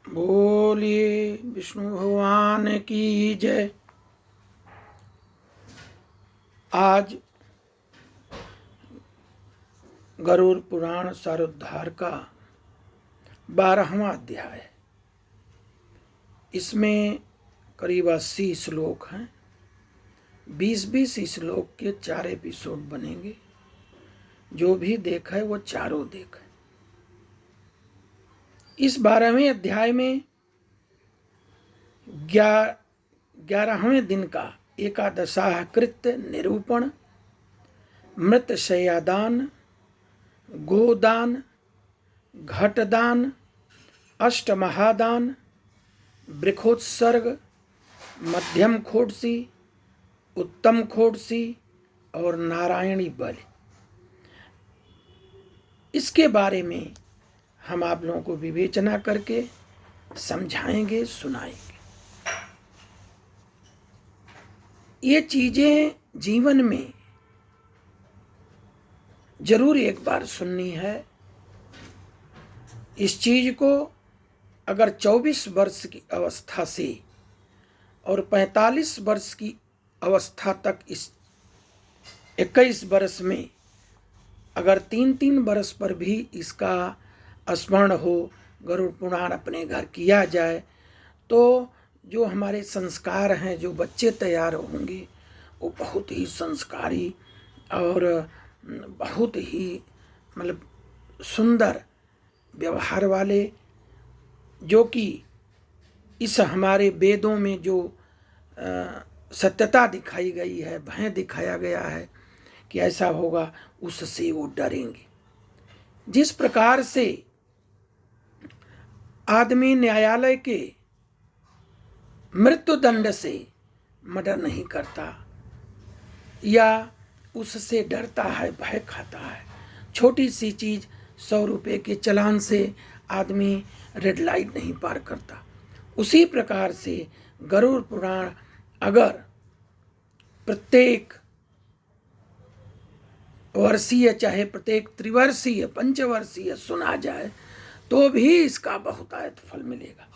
बोलिए विष्णु भगवान की जय। आज गरुड़ पुराण सारोद्धार का 12वां अध्याय है। इसमें करीब 80 श्लोक हैं। 20-20 श्लोक के 4 एपिसोड बनेंगे। जो भी देखा है वो चारों देखा। इस 12वें अध्याय में 11वें दिन का एकादशाह कृत्य निरूपण, मृत शय्यादान, गोदान, घटदान, अष्टमहादान, वृखोत्सर्ग, मध्यम खोडसी, उत्तम खोडसी और नारायणी बलि, इसके बारे में हम आप लोगों को विवेचना करके समझाएंगे, सुनाएंगे। ये चीजें जीवन में जरूर एक बार सुननी है। इस चीज को अगर 24 वर्ष की अवस्था से और 45 वर्ष की अवस्था तक, इस 21 वर्ष में अगर 3-3 वर्ष पर भी इसका स्मरण हो, गरुड़ पुराण अपने घर किया जाए, तो जो हमारे संस्कार हैं, जो बच्चे तैयार होंगे, वो बहुत ही संस्कारी और बहुत ही मतलब सुंदर व्यवहार वाले, जो कि इस हमारे वेदों में जो सत्यता दिखाई गई है, भय दिखाया गया है कि ऐसा होगा, उससे वो डरेंगे। जिस प्रकार से आदमी न्यायालय के मृत्युदंड से मर्डर नहीं करता या उससे डरता है, भय खाता है, छोटी सी चीज 100 रुपये के चालान से आदमी रेड लाइट नहीं पार करता, उसी प्रकार से गरुड़ पुराण अगर प्रत्येक वर्षीय, चाहे प्रत्येक त्रिवर्षीय, पंचवर्षीय सुना जाए तो भी इसका बहुतायत फल मिलेगा।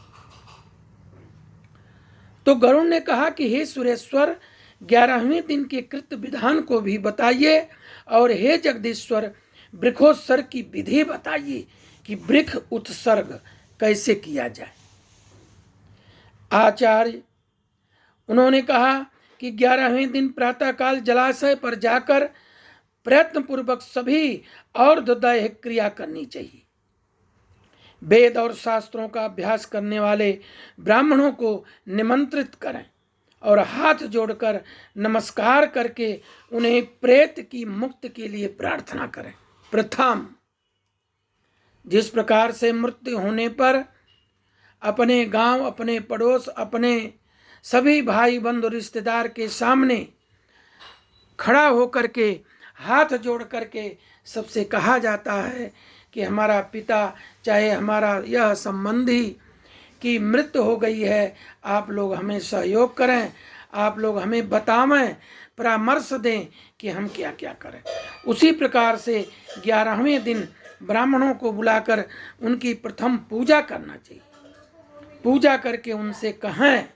तो गरुड़ ने कहा कि हे सुरेश्वर, 11वें दिन के कृत्य विधान को भी बताइए, और हे जगदीश्वर, वृखोत्सर्ग की विधि बताइए कि वृक्ष उत्सर्ग कैसे किया जाए। आचार्य उन्होंने कहा कि 11वें दिन प्रातःकाल जलाशय पर जाकर प्रयत्न पूर्वक सभी और ददाह क्रिया करनी चाहिए। वेद और शास्त्रों का अभ्यास करने वाले ब्राह्मणों को निमंत्रित करें और हाथ जोड़कर नमस्कार करके उन्हें प्रेत की मुक्ति के लिए प्रार्थना करें। प्रथम, जिस प्रकार से मृत्यु होने पर अपने गांव, अपने पड़ोस, अपने सभी भाई बंधु रिश्तेदार के सामने खड़ा होकर के हाथ जोड़ करके सबसे कहा जाता है कि हमारा पिता, चाहे हमारा यह संबंधी की मृत्यु हो गई है, आप लोग हमें सहयोग करें, आप लोग हमें बतावें, परामर्श दें कि हम क्या क्या करें। उसी प्रकार से 11वें दिन ब्राह्मणों को बुलाकर उनकी प्रथम पूजा करना चाहिए। पूजा करके उनसे कहें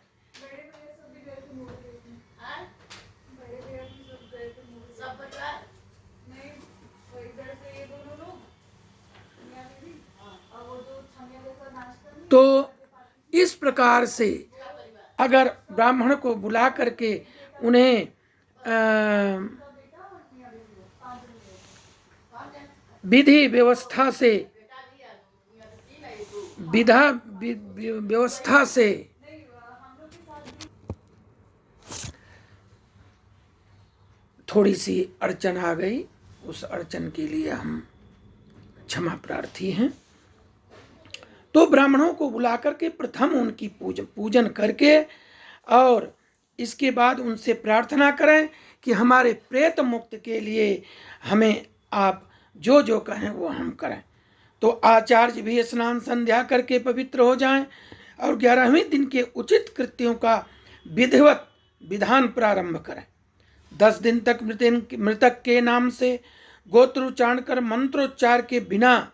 तो इस प्रकार से अगर ब्राह्मण को बुला करके उन्हें विधि व्यवस्था से थोड़ी सी अड़चन आ गई, उस अड़चन के लिए हम क्षमा प्रार्थी हैं। तो ब्राह्मणों को बुला करके प्रथम उनकी पूजन करके और इसके बाद उनसे प्रार्थना करें कि हमारे प्रेत मुक्त के लिए हमें आप जो जो कहें वो हम करें। तो आचार्य भी स्नान संध्या करके पवित्र हो जाएं और 11वें दिन के उचित कृत्यों का विधिवत विधान प्रारंभ करें। 10 दिन तक मृतक के नाम से गोत्रोच्चारण कर मंत्रोच्चार के बिना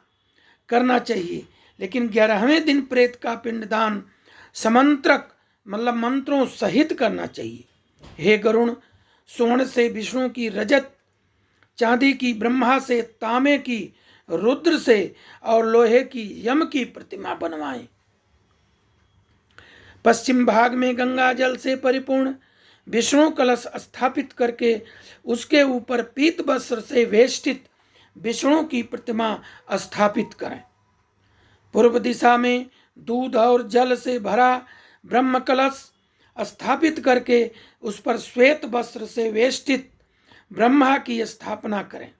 करना चाहिए। लेकिन 11वें दिन प्रेत का पिंडदान समंत्रक मतलब मंत्रों सहित करना चाहिए। हे गरुण, स्वर्ण से विष्णु की रजत, चांदी की ब्रह्मा से, तांबे की रुद्र से और लोहे की यम की प्रतिमा बनवाएं। पश्चिम भाग में गंगा जल से परिपूर्ण विष्णु कलश स्थापित करके उसके ऊपर पीत वस्त्र से वेष्टित विष्णु की प्रतिमा स्थापित करें। पूर्व दिशा में दूध और जल से भरा ब्रह्म कलश स्थापित करके उस पर श्वेत वस्त्र से वेष्टित ब्रह्मा की स्थापना करें।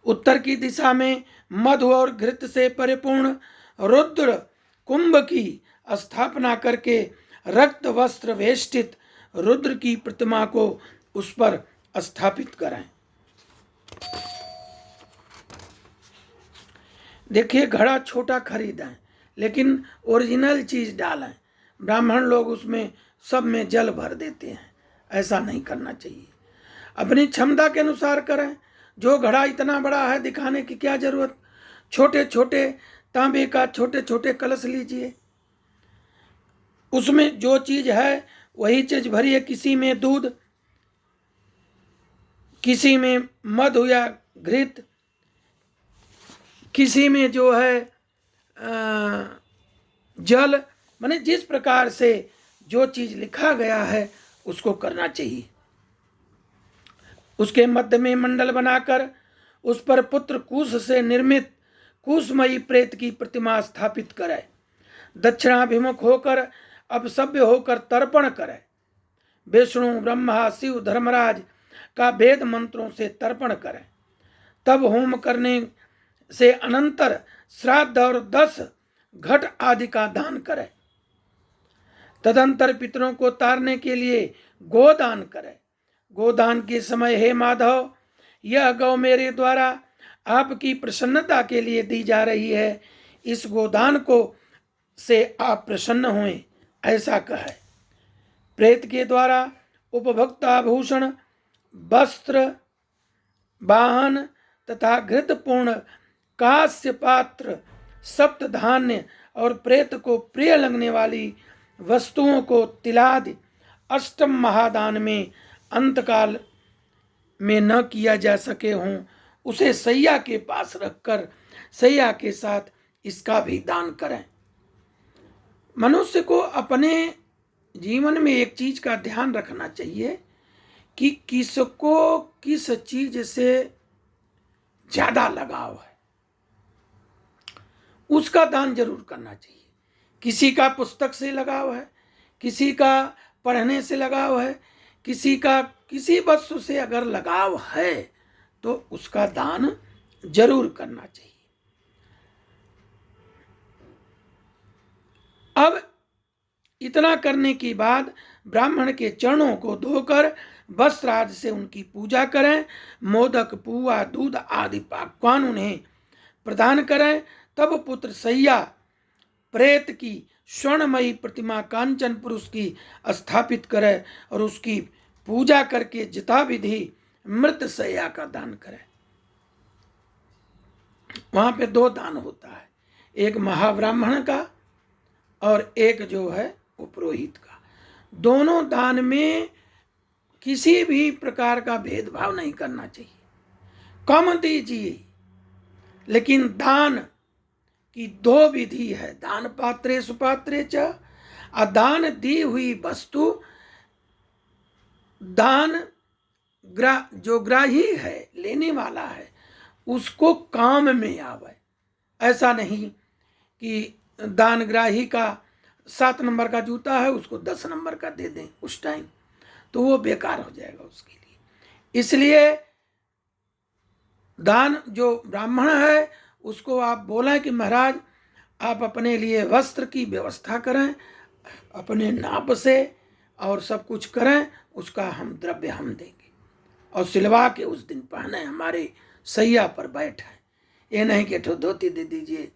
उत्तर की दिशा में मधु और घृत से परिपूर्ण रुद्र कुंभ की स्थापना करके रक्त वस्त्र वेष्टित रुद्र की प्रतिमा को उस पर स्थापित करें। देखिए, घड़ा छोटा खरीदें लेकिन ओरिजिनल चीज डालें। ब्राह्मण लोग उसमें सब में जल भर देते हैं, ऐसा नहीं करना चाहिए। अपनी क्षमता के अनुसार करें। जो घड़ा इतना बड़ा है दिखाने की क्या जरूरत। छोटे छोटे तांबे का छोटे छोटे कलश लीजिए, उसमें जो चीज है वही चीज भरिए। किसी में दूध, किसी में मधु या घृत, किसी में जो है जल, माने जिस प्रकार से जो चीज लिखा गया है उसको करना चाहिए। उसके मध्य में मंडल बनाकर उस पर पुत्र कुश से निर्मित कुशमयी प्रेत की प्रतिमा स्थापित करे। दक्षिणाभिमुख होकर अब सभ्य होकर तर्पण करे। विष्णु, ब्रह्मा, शिव, धर्मराज का वेद मंत्रों से तर्पण करे। तब होम करने से अनंतर श्राद्ध और 10 घट आदि का दान करे। तदंतर पितरों को तारने के लिए गोदान करे। गोदान के समय, हे माधव, यह गौ मेरे द्वारा आपकी प्रसन्नता के लिए दी जा रही है, इस गोदान को से आप प्रसन्न हुए, ऐसा कहे। प्रेत के द्वारा उपभोक्त आभूषण, वस्त्र, वाहन तथा घृतपूर्ण कांस्य पात्र, सप्त धान्य और प्रेत को प्रिय लगने वाली वस्तुओं को तिलादि अष्टम महादान में अंतकाल में न किया जा सके हों, उसे सैया के पास रखकर सैया के साथ इसका भी दान करें। मनुष्य को अपने जीवन में एक चीज का ध्यान रखना चाहिए कि किसको किस चीज से ज्यादा लगाव है, उसका दान जरूर करना चाहिए। किसी का पुस्तक से लगाव है, किसी का पढ़ने से लगाव है, किसी का किसी वस्तु से अगर लगाव है तो उसका दान जरूर करना चाहिए। अब इतना करने के बाद ब्राह्मण के चरणों को धोकर वस्त्र आदि से उनकी पूजा करें। मोदक, पुआ, दूध आदि पकवान उन्हें प्रदान करें। तब पुत्र सैया प्रेत की स्वर्णमयी प्रतिमा कांचन पुरुष की स्थापित करे और उसकी पूजा करके जिता विधि मृत सैया का दान करे। वहां पे 2 दान होता है, एक महाब्राह्मण का और एक जो है वो पुरोहित का। दोनों दान में किसी भी प्रकार का भेदभाव नहीं करना चाहिए। कम दीजिए, लेकिन दान की 2 विधि है, दान पात्रे सुपात्रे च। दान दी हुई वस्तु दान जो ग्राही है, लेने वाला है, उसको काम में आवे। ऐसा नहीं कि दानग्राही का 7 नंबर का जूता है उसको 10 नंबर का दे दें उस टाइम, तो वो बेकार हो जाएगा उसके लिए। इसलिए दान जो ब्राह्मण है उसको आप बोलें कि महाराज आप अपने लिए वस्त्र की व्यवस्था करें, अपने नाप से और सब कुछ करें, उसका हम द्रव्य हम देंगे और सिलवा के उस दिन पहने, हमारे सैया पर बैठे। ये नहीं कि एक ठो धोती दे दीजिए,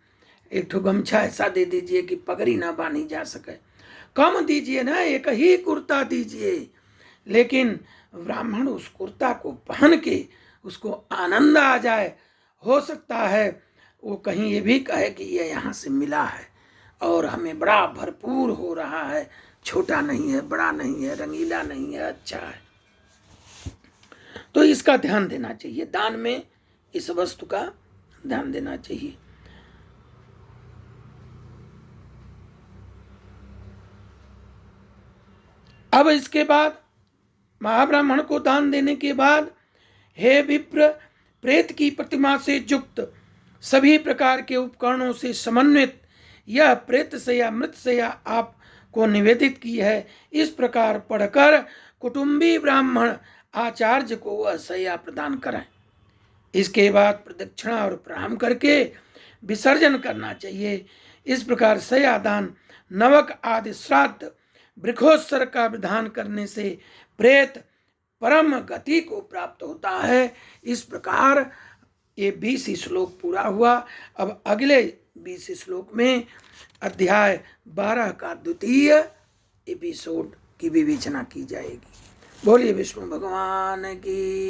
एक ठो गमछा ऐसा दे दीजिए कि पगड़ी ना बांधी जा सके। कम दीजिए ना, एक ही कुर्ता दीजिए, लेकिन ब्राह्मण उस कुर्ता को पहन के उसको आनंद आ जाए। हो सकता है वो कहीं ये भी कहे कि ये यहाँ से मिला है और हमें बड़ा भरपूर हो रहा है, छोटा नहीं है, बड़ा नहीं है, रंगीला नहीं है, अच्छा है। तो इसका ध्यान देना चाहिए, दान में इस वस्तु का ध्यान देना चाहिए। अब इसके बाद महाब्राह्मण को दान देने के बाद, हे विप्र, प्रेत की प्रतिमा से युक्त सभी प्रकार के उपकरणों से समन्वित यह प्रेत से या मृत से या आपको निवेदित की है, इस प्रकार पढ़कर कुटुंबी ब्राह्मण आचार्य को वह सैया प्रदान करें। इसके बाद प्रदक्षिणा और प्रणाम करके विसर्जन करना चाहिए। इस प्रकार सैया दान, नवक आदि श्राद्ध, वृक्षोत्सर्ग का विधान करने से प्रेत परम गति को प्राप्त होता है। इस प्रकार ये 20 श्लोक पूरा हुआ। अब अगले 20 श्लोक में अध्याय 12 का द्वितीय एपिसोड की विवेचना की जाएगी। बोलिए विष्णु भगवान की।